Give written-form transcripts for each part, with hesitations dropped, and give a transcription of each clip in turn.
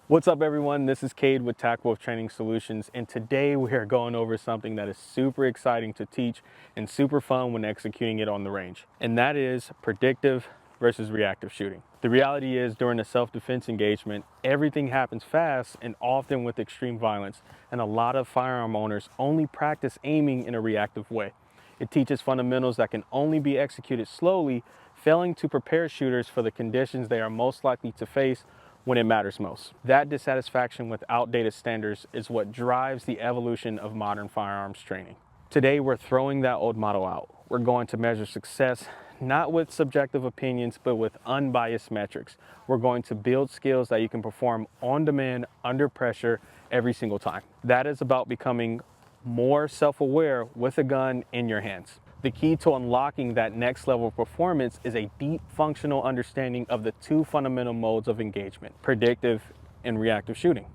What's up everyone, this is Cade with TacWolf Training Solutions, and today we are going over something that is super exciting to teach and super fun when executing it on the range. And that is predictive versus reactive shooting. The reality is during a self-defense engagement, everything happens fast and often with extreme violence, and a lot of firearm owners only practice aiming in a reactive way. It teaches fundamentals that can only be executed slowly, failing to prepare shooters for the conditions they are most likely to face when it matters most. That dissatisfaction with outdated standards is what drives the evolution of modern firearms training. Today, we're throwing that old model out. We're going to measure success not with subjective opinions, but with unbiased metrics. We're going to build skills that you can perform on demand, under pressure, every single time. That is about becoming more self-aware with a gun in your hands. The key to unlocking that next level of performance is a deep functional understanding of the two fundamental modes of engagement, predictive and reactive shooting.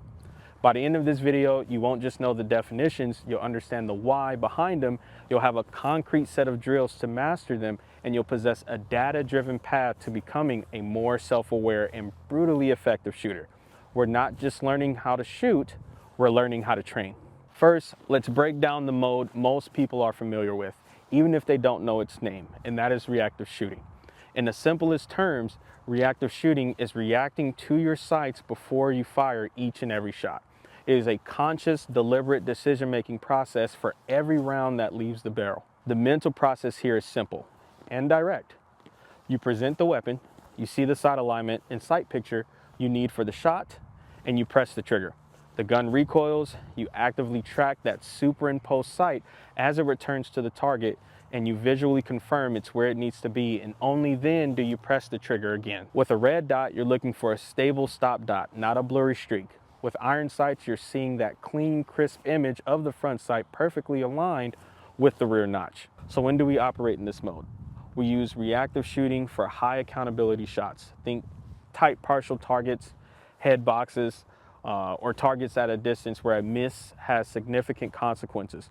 By the end of this video, you won't just know the definitions, you'll understand the why behind them, you'll have a concrete set of drills to master them, and you'll possess a data-driven path to becoming a more self-aware and brutally effective shooter. We're not just learning how to shoot, we're learning how to train. First, let's break down the mode most people are familiar with, even if they don't know its name, and that is reactive shooting. In the simplest terms, reactive shooting is reacting to your sights before you fire each and every shot. It is a conscious, deliberate decision-making process for every round that leaves the barrel. The mental process here is simple and direct. You present the weapon, you see the sight alignment and sight picture you need for the shot, and you press the trigger. The gun recoils, you actively track that superimposed sight as it returns to the target, and you visually confirm it's where it needs to be, and only then do you press the trigger again. With a red dot, you're looking for a stable stop dot, not a blurry streak. With iron sights, you're seeing that clean, crisp image of the front sight perfectly aligned with the rear notch. So when do we operate in this mode? We use reactive shooting for high accountability shots. Think tight partial targets, head boxes, or targets at a distance where a miss has significant consequences.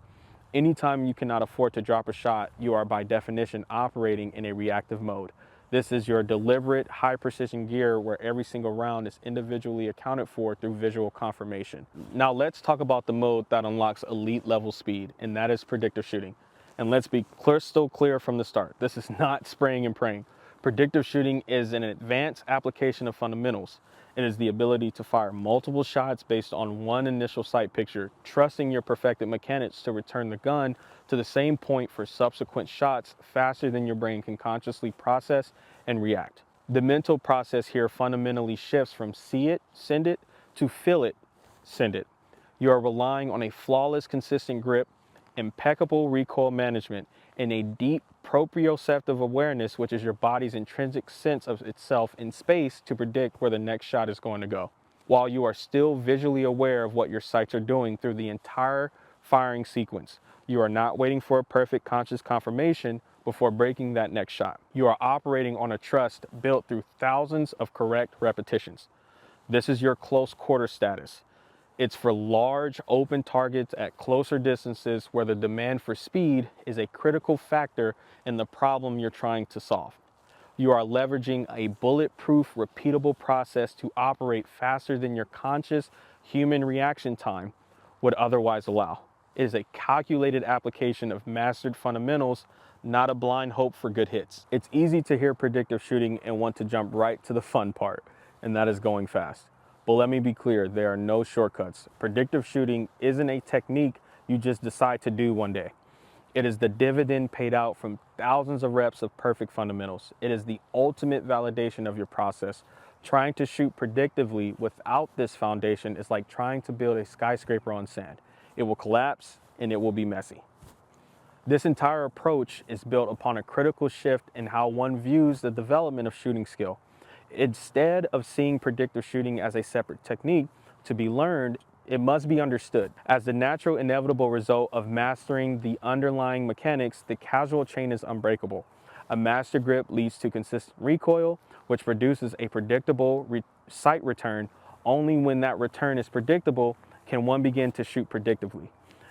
Anytime you cannot afford to drop a shot, you are by definition operating in a reactive mode. This is your deliberate, high precision gear where every single round is individually accounted for through visual confirmation. Now let's talk about the mode that unlocks elite level speed, and that is predictive shooting. And let's be crystal clear from the start. This is not spraying and praying. Predictive shooting is an advanced application of fundamentals. It is the ability to fire multiple shots based on one initial sight picture, trusting your perfected mechanics to return the gun to the same point for subsequent shots faster than your brain can consciously process and react. The mental process here fundamentally shifts from see it, send it, to feel it, send it. You are relying on a flawless, consistent grip, impeccable recoil management, and a deep proprioceptive awareness, which is your body's intrinsic sense of itself in space to predict where the next shot is going to go, while you are still visually aware of what your sights are doing through the entire firing sequence. You are not waiting for a perfect conscious confirmation before breaking that next shot. You are operating on a trust built through thousands of correct repetitions. This is your close quarter status. It's for large open targets at closer distances where the demand for speed is a critical factor in the problem you're trying to solve. You are leveraging a bulletproof, repeatable process to operate faster than your conscious human reaction time would otherwise allow. It is a calculated application of mastered fundamentals, not a blind hope for good hits. It's easy to hear predictive shooting and want to jump right to the fun part, and that is going fast. But let me be clear, there are no shortcuts. Predictive shooting isn't a technique you just decide to do one day. It is the dividend paid out from thousands of reps of perfect fundamentals. It is the ultimate validation of your process. Trying to shoot predictively without this foundation is like trying to build a skyscraper on sand. It will collapse and it will be messy. This entire approach is built upon a critical shift in how one views the development of shooting skill. Instead of seeing predictive shooting as a separate technique to be learned, it must be understood. As the natural inevitable result of mastering the underlying mechanics, the causal chain is unbreakable. A master grip leads to consistent recoil, which produces a predictable sight return. Only when that return is predictable can one begin to shoot predictively.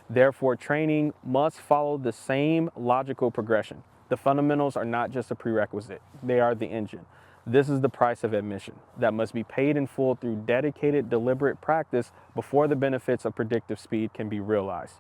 Therefore, training must follow the same logical progression. The fundamentals are not just a prerequisite, they are the engine. This is the price of admission that must be paid in full through dedicated, deliberate practice before the benefits of predictive speed can be realized.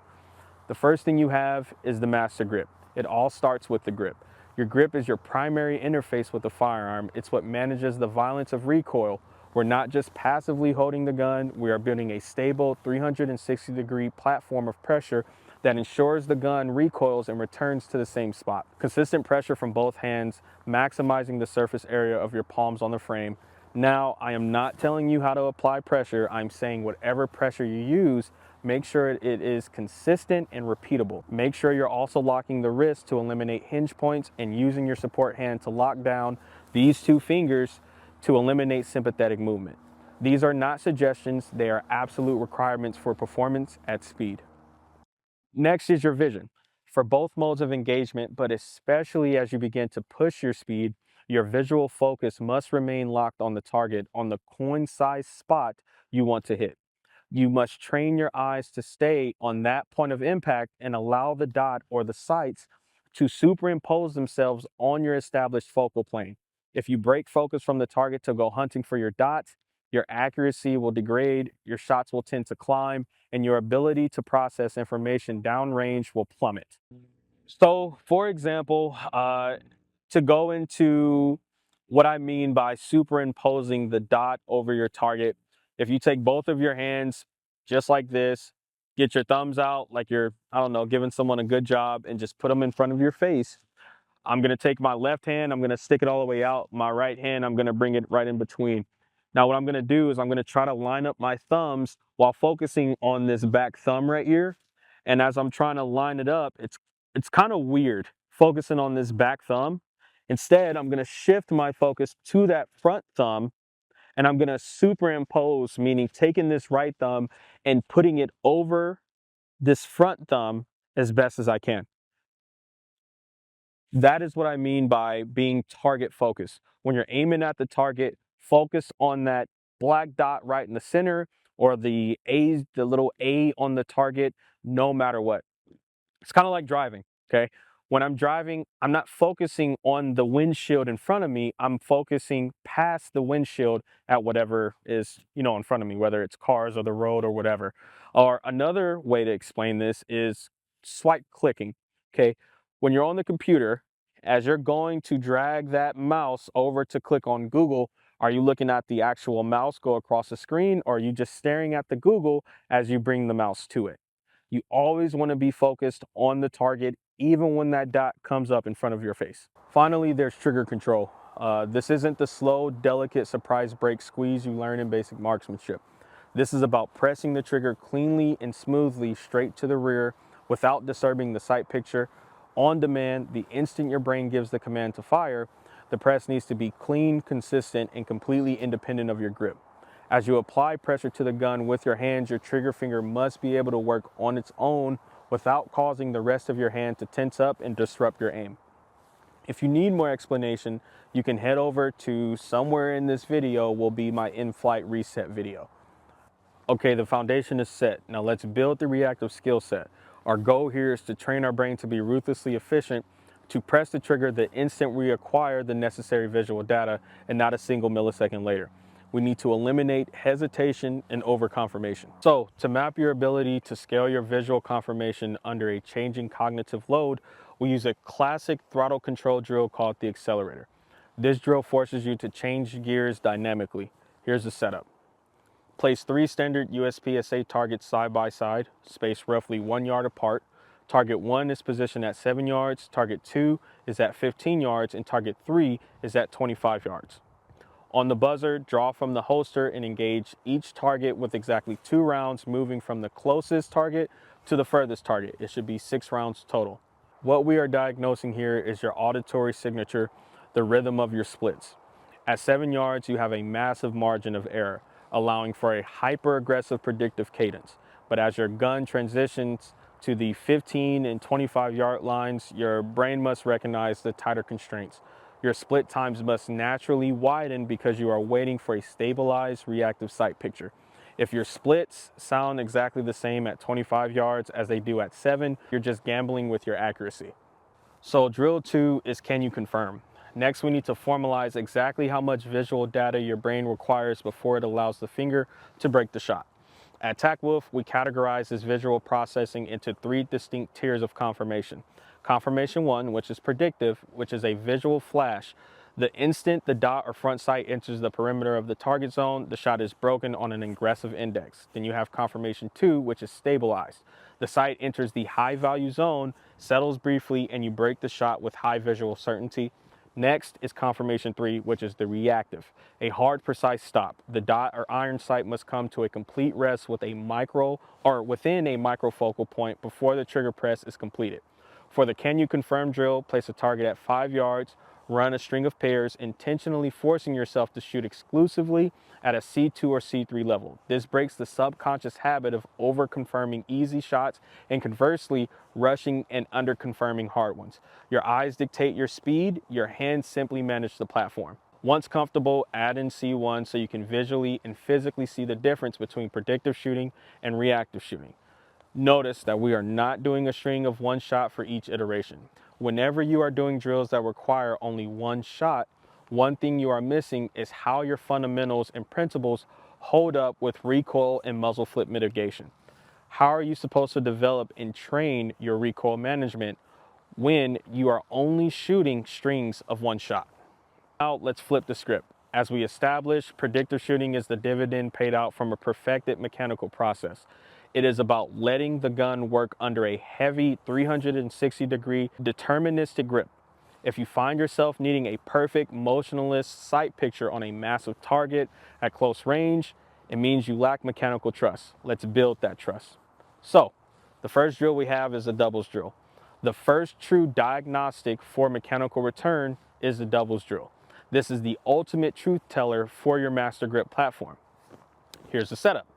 The first thing you have is the master grip. It all starts with the grip. Your grip is your primary interface with the firearm. It's what manages the violence of recoil. We're not just passively holding the gun, we are building a stable 360-degree platform of pressure that ensures the gun recoils and returns to the same spot. Consistent pressure from both hands, maximizing the surface area of your palms on the frame. Now, I am not telling you how to apply pressure. I'm saying whatever pressure you use, make sure it is consistent and repeatable. Make sure you're also locking the wrist to eliminate hinge points and using your support hand to lock down these two fingers to eliminate sympathetic movement. These are not suggestions, they are absolute requirements for performance at speed. Next is your vision. For both modes of engagement, but especially as you begin to push your speed, your visual focus must remain locked on the target, on the coin-sized spot you want to hit. You must train your eyes to stay on that point of impact and allow the dot or the sights to superimpose themselves on your established focal plane. If you break focus from the target to go hunting for your dots, your accuracy will degrade, your shots will tend to climb, and your ability to process information downrange will plummet. So, for example, to go into what I mean by superimposing the dot over your target, if you take both of your hands just like this, get your thumbs out like you're, I don't know, giving someone a good job, and just put them in front of your face. I'm gonna take my left hand, I'm gonna stick it all the way out. My right hand, I'm gonna bring it right in between. Now what I'm gonna do is I'm gonna try to line up my thumbs while focusing on this back thumb right here. And as I'm trying to line it up, it's kind of weird focusing on this back thumb. Instead, I'm gonna shift my focus to that front thumb, and I'm gonna superimpose, meaning taking this right thumb and putting it over this front thumb as best as I can. That is what I mean by being target focused. When you're aiming at the target, focus on that black dot right in the center, or the little A on the target, no matter what. It's kind of like driving, okay? When I'm driving, I'm not focusing on the windshield in front of me. I'm focusing past the windshield at whatever is, in front of me, whether it's cars or the road or whatever. Or another way to explain this is swipe clicking, okay? When you're on the computer, as you're going to drag that mouse over to click on Google, are you looking at the actual mouse go across the screen, or are you just staring at the Google as you bring the mouse to it? You always want to be focused on the target, even when that dot comes up in front of your face. Finally, there's trigger control. This isn't the slow, delicate surprise break squeeze you learn in basic marksmanship. This is about pressing the trigger cleanly and smoothly straight to the rear without disturbing the sight picture. On demand, the instant your brain gives the command to fire, the press needs to be clean, consistent, and completely independent of your grip. As you apply pressure to the gun with your hands, your trigger finger must be able to work on its own without causing the rest of your hand to tense up and disrupt your aim. If you need more explanation, you can head over to somewhere in this video will be my in-flight reset video. Okay, the foundation is set. Now let's build the reactive skill set. Our goal here is to train our brain to be ruthlessly efficient, to press the trigger the instant we acquire the necessary visual data and not a single millisecond later. We need to eliminate hesitation and overconfirmation. So to map your ability to scale your visual confirmation under a changing cognitive load, we use a classic throttle control drill called the Accelerator. This drill forces you to change gears dynamically. Here's the setup. Place 3 standard USPSA targets side by side, spaced roughly 1 yard apart. Target 1 is positioned at 7 yards, target 2 is at 15 yards, and target 3 is at 25 yards. On the buzzer, draw from the holster and engage each target with exactly 2 rounds, moving from the closest target to the furthest target. It should be 6 rounds total. What we are diagnosing here is your auditory signature, the rhythm of your splits. At 7 yards, you have a massive margin of error, allowing for a hyper-aggressive predictive cadence. But as your gun transitions to the 15 and 25 yard lines, your brain must recognize the tighter constraints. Your split times must naturally widen because you are waiting for a stabilized reactive sight picture. If your splits sound exactly the same at 25 yards as they do at 7, you're just gambling with your accuracy. So drill 2 is can you confirm? Next, we need to formalize exactly how much visual data your brain requires before it allows the finger to break the shot. At TACWolf, we categorize this visual processing into 3 distinct tiers of confirmation. Confirmation 1, which is predictive, which is a visual flash. The instant the dot or front sight enters the perimeter of the target zone, the shot is broken on an aggressive index. Then you have confirmation 2, which is stabilized. The sight enters the high value zone, settles briefly, and you break the shot with high visual certainty. Next is confirmation 3, which is the reactive, a hard, precise stop. The dot or iron sight must come to a complete rest with a within a microfocal point before the trigger press is completed. For the can you confirm drill, place a target at 5 yards, run a string of pairs, intentionally forcing yourself to shoot exclusively at a C2 or C3 level. This breaks the subconscious habit of over-confirming easy shots and conversely, rushing and under-confirming hard ones. Your eyes dictate your speed, your hands simply manage the platform. Once comfortable, add in C1 so you can visually and physically see the difference between predictive shooting and reactive shooting. Notice that we are not doing a string of 1 shot for each iteration. Whenever you are doing drills that require only 1 shot, one thing you are missing is how your fundamentals and principles hold up with recoil and muzzle flip mitigation. How are you supposed to develop and train your recoil management when you are only shooting strings of 1 shot? Now let's flip the script. As we established, predictive shooting is the dividend paid out from a perfected mechanical process. It is about letting the gun work under a heavy 360-degree deterministic grip. If you find yourself needing a perfect motionless sight picture on a massive target at close range, it means you lack mechanical trust. Let's build that trust. So, the first drill we have is a doubles drill. The first true diagnostic for mechanical return is the doubles drill. This is the ultimate truth teller for your master grip platform. Here's the setup.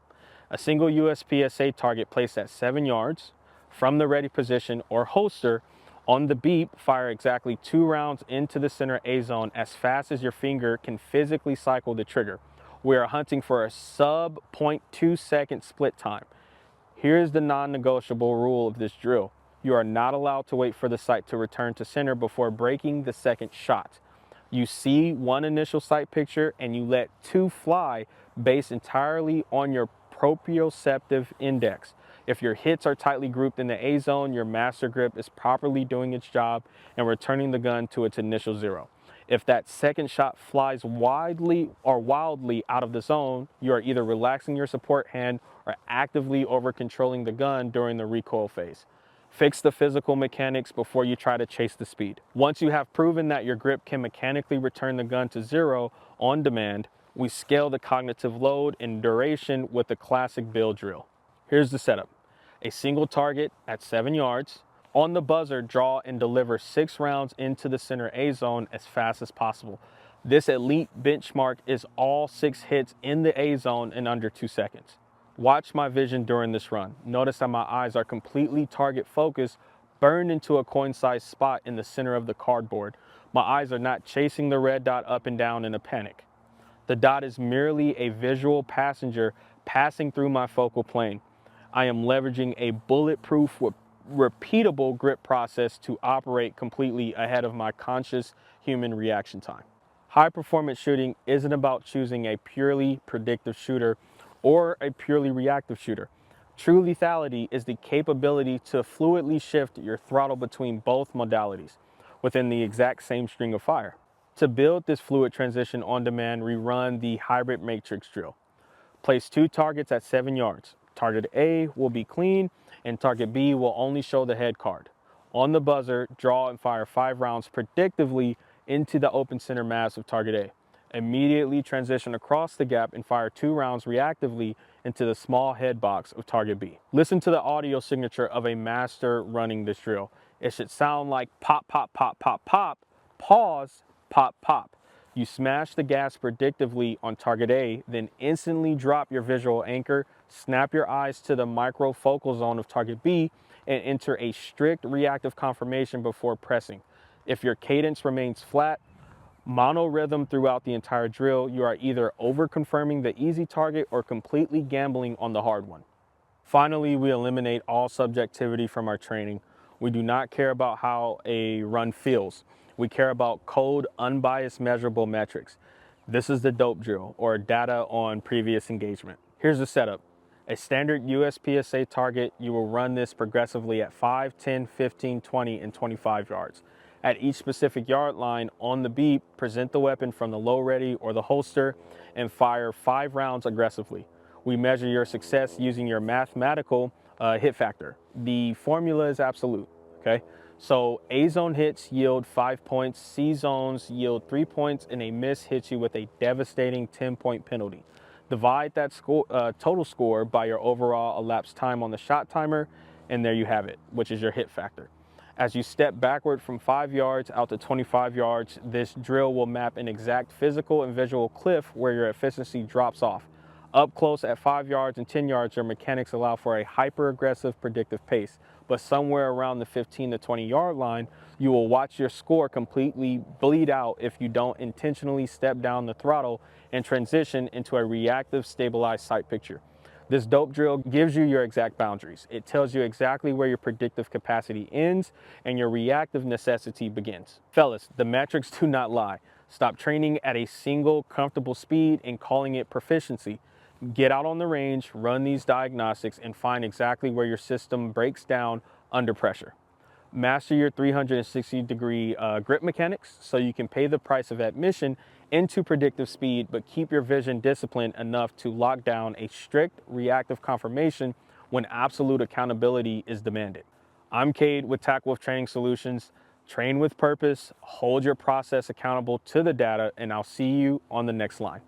A single USPSA target placed at 7 yards from the ready position or holster. On the beep, fire exactly 2 rounds into the center A zone as fast as your finger can physically cycle the trigger. We are hunting for a sub 0.2 second split time. Here's the non-negotiable rule of this drill. You are not allowed to wait for the sight to return to center before breaking the second shot. You see one initial sight picture and you let 2 fly based entirely on your proprioceptive index. If your hits are tightly grouped in the A zone, your master grip is properly doing its job and returning the gun to its initial 0. If that second shot flies wildly out of the zone, you are either relaxing your support hand or actively over controlling the gun during the recoil phase. Fix the physical mechanics before you try to chase the speed. Once you have proven that your grip can mechanically return the gun to 0 on demand, we scale the cognitive load and duration with the classic build drill. Here's the setup. A single target at 7 yards. On the buzzer, draw and deliver 6 rounds into the center A zone as fast as possible. This elite benchmark is all 6 hits in the A zone in under 2 seconds. Watch my vision during this run. Notice that my eyes are completely target focused, burned into a coin-sized spot in the center of the cardboard. My eyes are not chasing the red dot up and down in a panic. The dot is merely a visual passenger passing through my focal plane. I am leveraging a bulletproof, repeatable grip process to operate completely ahead of my conscious human reaction time. High performance shooting isn't about choosing a purely predictive shooter or a purely reactive shooter. True lethality is the capability to fluidly shift your throttle between both modalities within the exact same string of fire. To build this fluid transition on demand, we run the hybrid matrix drill. Place 2 targets at 7 yards. Target A will be clean and target B will only show the head card. On the buzzer, draw and fire 5 rounds predictively into the open center mass of target A. Immediately transition across the gap and fire 2 rounds reactively into the small head box of target B. Listen to the audio signature of a master running this drill. It should sound like pop, pop, pop, pop, pop, pause, pop, pop. You smash the gas predictively on target A, then instantly drop your visual anchor, snap your eyes to the micro focal zone of target B, and enter a strict reactive confirmation before pressing. If your cadence remains flat, mono-rhythm throughout the entire drill, you are either over-confirming the easy target or completely gambling on the hard one. Finally, we eliminate all subjectivity from our training. We do not care about how a run feels. We care about cold, unbiased, measurable metrics. This is the dope drill, or data on previous engagement. Here's the setup. A standard USPSA target, you will run this progressively at 5, 10, 15, 20, and 25 yards. At each specific yard line on the beep, present the weapon from the low ready or the holster and fire 5 rounds aggressively. We measure your success using your mathematical hit factor. The formula is absolute, okay? So A zone hits yield 5 points, C zones yield 3 points, and a miss hits you with a devastating 10-point penalty. Divide that total score by your overall elapsed time on the shot timer, and there you have it, which is your hit factor. As you step backward from 5 yards out to 25 yards, this drill will map an exact physical and visual cliff where your efficiency drops off. Up close at 5 yards and 10 yards, your mechanics allow for a hyper-aggressive predictive pace, but somewhere around the 15 to 20 yard line, you will watch your score completely bleed out if you don't intentionally step down the throttle and transition into a reactive stabilized sight picture. This dope drill gives you your exact boundaries. It tells you exactly where your predictive capacity ends and your reactive necessity begins. Fellas, the metrics do not lie. Stop training at a single comfortable speed and calling it proficiency. Get out on the range, run these diagnostics, and find exactly where your system breaks down under pressure. Master your 360-degree grip mechanics so you can pay the price of admission into predictive speed, but keep your vision disciplined enough to lock down a strict reactive confirmation when absolute accountability is demanded. I'm Cade with TacWolf Training Solutions. Train with purpose, hold your process accountable to the data, and I'll see you on the next line.